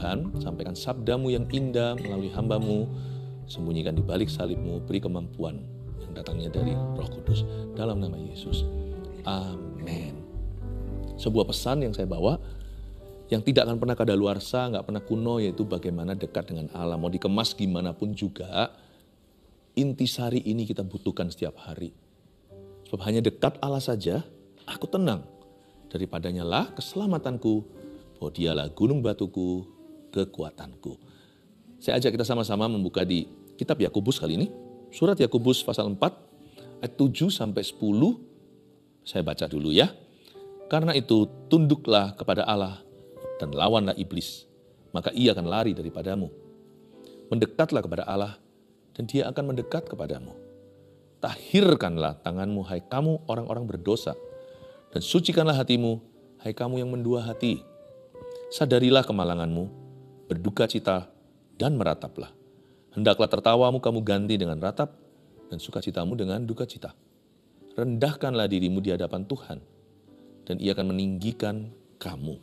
Tuhan, sampaikan sabdamu yang indah melalui hamba-Mu, sembunyikan di balik salib-Mu, beri kemampuan yang datangnya dari Roh Kudus. Dalam nama Yesus. Amin. Sebuah pesan yang saya bawa, yang tidak akan pernah kadaluarsa, nggak pernah kuno, yaitu bagaimana dekat dengan Allah. Mau dikemas gimana pun juga, intisari ini kita butuhkan setiap hari. Sebab hanya dekat Allah saja, aku tenang. Daripadanya lah keselamatanku, bahwa dialah gunung batuku, kekuatanku. Saya ajak kita sama-sama membuka di kitab Yakobus kali ini. Surat Yakobus pasal 4, ayat 7 sampai 10. Saya baca dulu ya. Karena itu tunduklah kepada Allah dan lawanlah iblis, maka ia akan lari daripadamu. Mendekatlah kepada Allah, dan dia akan mendekat kepadamu. Tahirkanlah tanganmu, hai kamu orang-orang berdosa, dan sucikanlah hatimu, hai kamu yang mendua hati. Sadarilah kemalanganmu, berduka cita, dan merataplah. Hendaklah tertawamu kamu ganti dengan ratap, dan sukacitamu dengan duka cita. Rendahkanlah dirimu di hadapan Tuhan, dan ia akan meninggikan kamu.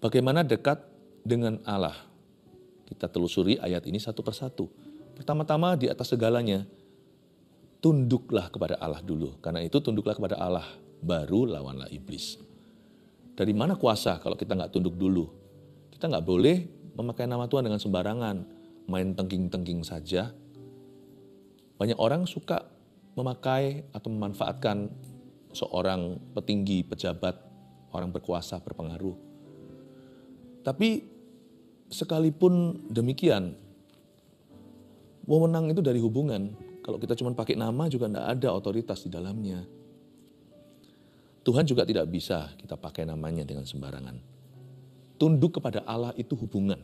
Bagaimana dekat dengan Allah? Kita telusuri ayat ini satu persatu. Pertama-tama di atas segalanya, tunduklah kepada Allah dulu. Karena itu tunduklah kepada Allah, baru lawanlah iblis. Dari mana kuasa kalau kita nggak tunduk dulu? Kita nggak boleh memakai nama Tuhan dengan sembarangan, main tengking-tengking saja. Banyak orang suka memakai atau memanfaatkan seorang petinggi, pejabat, orang berkuasa, berpengaruh. Tapi sekalipun demikian, wewenang itu dari hubungan. Kalau kita cuma pakai nama juga tidak ada otoritas di dalamnya. Tuhan juga tidak bisa kita pakai namanya dengan sembarangan. Tunduk kepada Allah itu hubungan.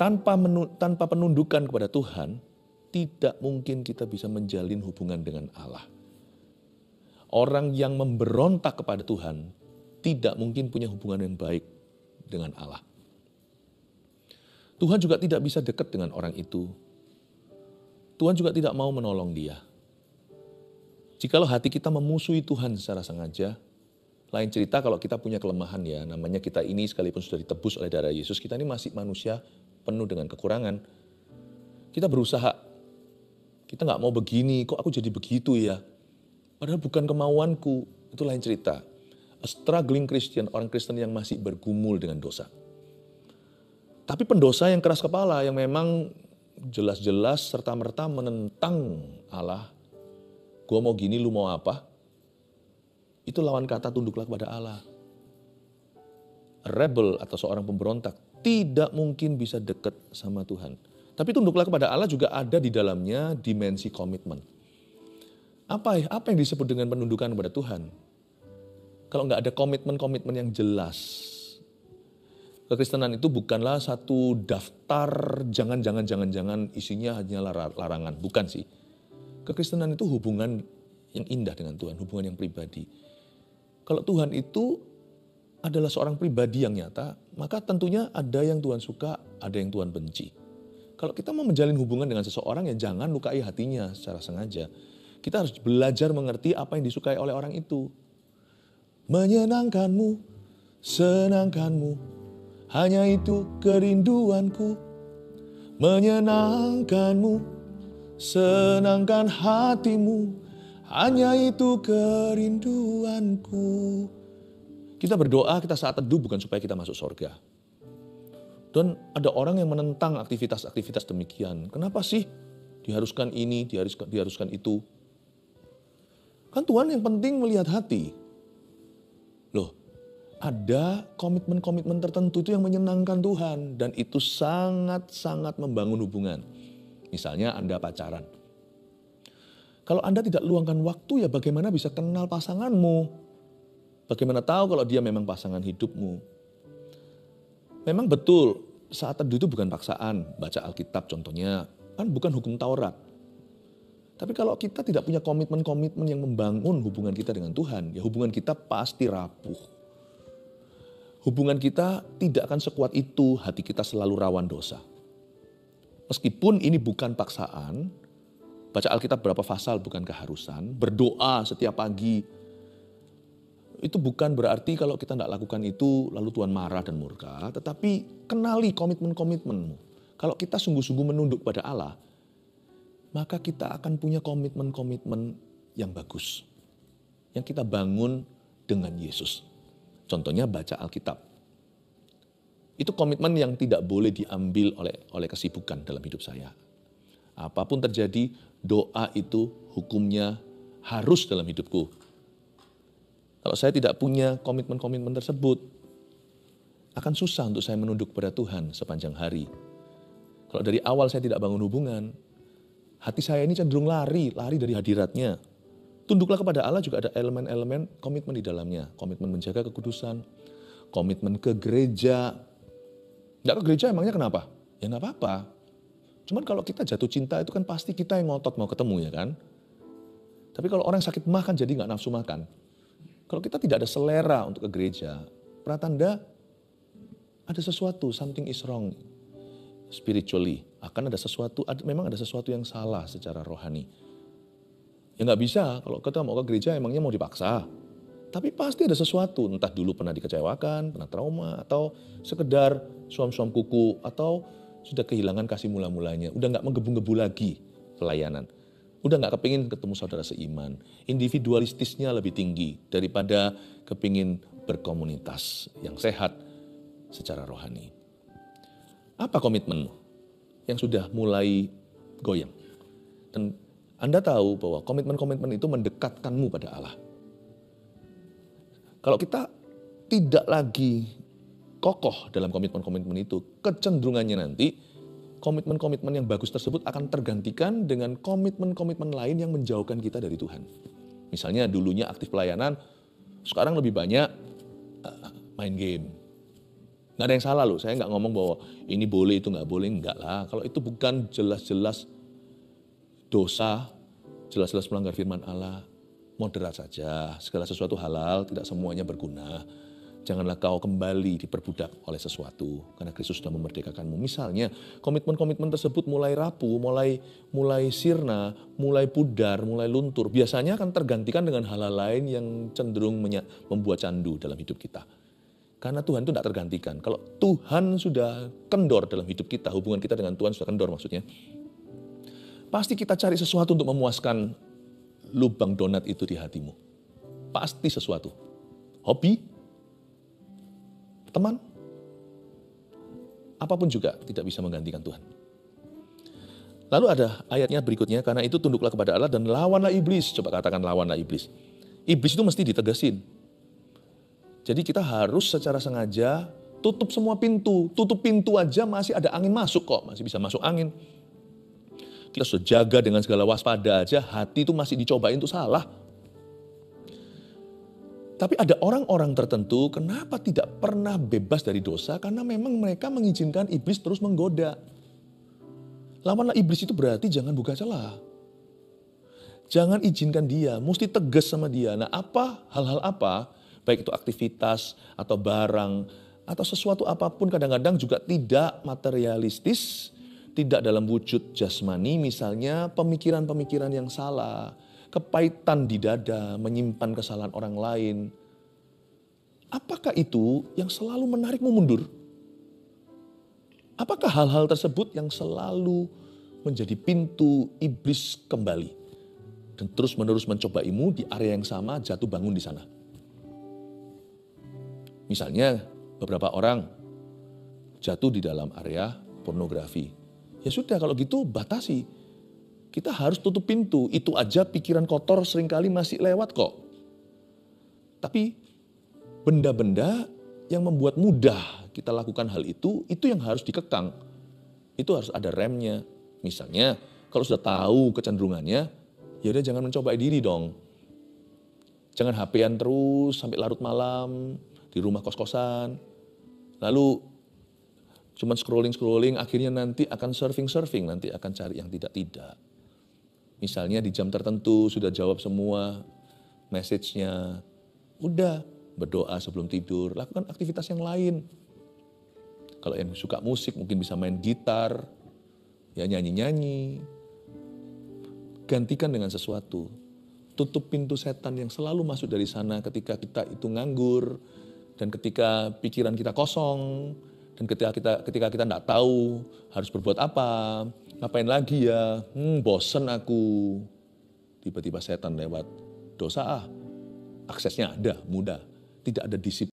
Tanpa penundukan kepada Tuhan, tidak mungkin kita bisa menjalin hubungan dengan Allah. Orang yang memberontak kepada Tuhan tidak mungkin punya hubungan yang baik dengan Allah. Tuhan juga tidak bisa dekat dengan orang itu. Tuhan juga tidak mau menolong dia. Jikalau hati kita memusuhi Tuhan secara sengaja, lain cerita kalau kita punya kelemahan ya, namanya kita ini sekalipun sudah ditebus oleh darah Yesus, kita ini masih manusia penuh dengan kekurangan. Kita berusaha, kita nggak mau begini, kok aku jadi begitu ya. Padahal bukan kemauanku, itu lain cerita. A struggling Christian, orang Kristen yang masih bergumul dengan dosa. Tapi pendosa yang keras kepala, yang memang jelas-jelas serta-merta menentang Allah. Gua mau gini, lu mau apa? Itu lawan kata tunduklah kepada Allah. A rebel atau seorang pemberontak tidak mungkin bisa dekat sama Tuhan. Tapi tunduklah kepada Allah juga ada di dalamnya dimensi komitmen. Apa yang disebut dengan penundukan kepada Tuhan? Kalau nggak ada komitmen-komitmen yang jelas. Kekristenan itu bukanlah satu daftar jangan isinya hanya larangan. Bukan sih. Kekristenan itu hubungan yang indah dengan Tuhan, hubungan yang pribadi. Kalau Tuhan itu adalah seorang pribadi yang nyata, maka tentunya ada yang Tuhan suka, ada yang Tuhan benci. Kalau kita mau menjalin hubungan dengan seseorang, ya jangan lukai hatinya secara sengaja. Kita harus belajar mengerti apa yang disukai oleh orang itu. Menyenangkanmu, senangkanmu, hanya itu kerinduanku. Menyenangkanmu, senangkan hatimu, hanya itu kerinduanku. Kita berdoa, kita saat teduh bukan supaya kita masuk surga. Dan ada orang yang menentang aktivitas-aktivitas demikian. Kenapa sih diharuskan ini, diharuskan itu? Kan Tuhan yang penting melihat hati. Loh, ada komitmen-komitmen tertentu itu yang menyenangkan Tuhan. Dan itu sangat-sangat membangun hubungan. Misalnya Anda pacaran. Kalau Anda tidak luangkan waktu, ya bagaimana bisa kenal pasanganmu? Bagaimana tahu kalau dia memang pasangan hidupmu? Memang betul, saat teduh itu bukan paksaan. Baca Alkitab contohnya, kan bukan hukum Taurat. Tapi kalau kita tidak punya komitmen-komitmen yang membangun hubungan kita dengan Tuhan, ya hubungan kita pasti rapuh. Hubungan kita tidak akan sekuat itu, hati kita selalu rawan dosa. Meskipun ini bukan paksaan, baca Alkitab berapa pasal bukan keharusan, berdoa setiap pagi, Itu bukan berarti kalau kita tidak lakukan itu lalu Tuhan marah dan murka, tetapi kenali komitmen-komitmenmu. Kalau kita sungguh-sungguh menunduk pada Allah, maka kita akan punya komitmen-komitmen yang bagus. Yang kita bangun dengan Yesus. Contohnya baca Alkitab. Itu komitmen yang tidak boleh diambil oleh kesibukan dalam hidup saya. Apapun terjadi, doa itu hukumnya harus dalam hidupku. Kalau saya tidak punya komitmen-komitmen tersebut, akan susah untuk saya menunduk pada Tuhan sepanjang hari. Kalau dari awal saya tidak bangun hubungan, hati saya ini cenderung lari dari hadiratnya. Tunduklah kepada Allah juga ada elemen-elemen komitmen di dalamnya. Komitmen menjaga kekudusan, komitmen ke gereja. Nggak ke gereja emangnya kenapa? Ya nggak apa-apa. Cuman kalau kita jatuh cinta itu kan pasti kita yang ngotot mau ketemu ya kan. Tapi kalau orang sakit mah kan jadi nggak nafsu makan. Kalau kita tidak ada selera untuk ke gereja, pratanda ada sesuatu, something is wrong spiritually. Memang ada sesuatu yang salah secara rohani. Ya nggak bisa, kalau kita mau ke gereja emangnya mau dipaksa. Tapi pasti ada sesuatu, entah dulu pernah dikecewakan, pernah trauma, atau sekedar suam-suam kuku, atau sudah kehilangan kasih mula-mulanya. Udah nggak menggebu-gebu lagi pelayanan. Udah nggak kepingin ketemu saudara seiman. Individualistisnya lebih tinggi daripada kepingin berkomunitas yang sehat secara rohani. Apa komitmenmu yang sudah mulai goyang? Dan Anda tahu bahwa komitmen-komitmen itu mendekatkanmu pada Allah. Kalau kita tidak lagi kokoh dalam komitmen-komitmen itu, kecenderungannya nanti komitmen-komitmen yang bagus tersebut akan tergantikan dengan komitmen-komitmen lain yang menjauhkan kita dari Tuhan. Misalnya dulunya aktif pelayanan, sekarang lebih banyak main game. Nggak ada yang salah loh, saya nggak ngomong bahwa ini boleh, itu nggak boleh, enggak lah. Kalau itu bukan jelas-jelas dosa, jelas-jelas melanggar firman Allah, moderat saja. Segala sesuatu halal, tidak semuanya berguna. Janganlah kau kembali diperbudak oleh sesuatu, karena Kristus sudah memerdekakanmu. Misalnya, komitmen-komitmen tersebut mulai rapuh, mulai sirna, mulai pudar, mulai luntur. Biasanya akan tergantikan dengan hal-hal lain yang cenderung membuat candu dalam hidup kita. Karena Tuhan itu tidak tergantikan. Kalau Tuhan sudah kendor dalam hidup kita, hubungan kita dengan Tuhan sudah kendor maksudnya, pasti kita cari sesuatu untuk memuaskan lubang donat itu di hatimu. Pasti sesuatu. Hobi, teman, apapun juga tidak bisa menggantikan Tuhan. Lalu ada ayatnya berikutnya, karena itu tunduklah kepada Allah dan lawanlah iblis. Coba katakan lawanlah iblis. Iblis itu mesti ditegasin. Jadi kita harus secara sengaja tutup semua pintu. Tutup pintu aja masih ada angin masuk kok, masih bisa masuk angin. Kita sudah jaga dengan segala waspada aja, hati itu masih dicobain itu salah. Tapi ada orang-orang tertentu kenapa tidak pernah bebas dari dosa? Karena memang mereka mengizinkan iblis terus menggoda. Lawanlah iblis itu berarti jangan buka celah. Jangan izinkan dia, mesti tegas sama dia. Nah hal-hal apa, baik itu aktivitas atau barang atau sesuatu apapun kadang-kadang juga tidak materialistis, tidak dalam wujud jasmani, misalnya pemikiran-pemikiran yang salah, kepahitan di dada, menyimpan kesalahan orang lain. Apakah itu yang selalu menarikmu mundur? Apakah hal-hal tersebut yang selalu menjadi pintu iblis kembali dan terus-menerus mencobaimu di area yang sama, jatuh bangun di sana? Misalnya beberapa orang jatuh di dalam area pornografi. Ya sudah kalau gitu batasi. Kita harus tutup pintu. Itu aja pikiran kotor seringkali masih lewat kok. Tapi benda-benda yang membuat mudah kita lakukan hal itu yang harus dikekang. Itu harus ada remnya. Misalnya kalau sudah tahu kecenderungannya, ya udah jangan mencoba diri dong. Jangan HP-an terus sampai larut malam di rumah kos-kosan. Lalu cuman scrolling, akhirnya nanti akan surfing, nanti akan cari yang tidak-tidak. Misalnya di jam tertentu sudah jawab semua message-nya. Udah berdoa sebelum tidur, lakukan aktivitas yang lain. Kalau yang suka musik mungkin bisa main gitar, ya nyanyi-nyanyi. Gantikan dengan sesuatu. tutup pintu setan yang selalu masuk dari sana ketika kita itu nganggur, dan ketika pikiran kita kosong, dan ketika kita tidak tahu harus berbuat apa, ngapain lagi ya, bosen aku. Tiba-tiba setan lewat, dosa aksesnya ada, mudah. Tidak ada disiplin.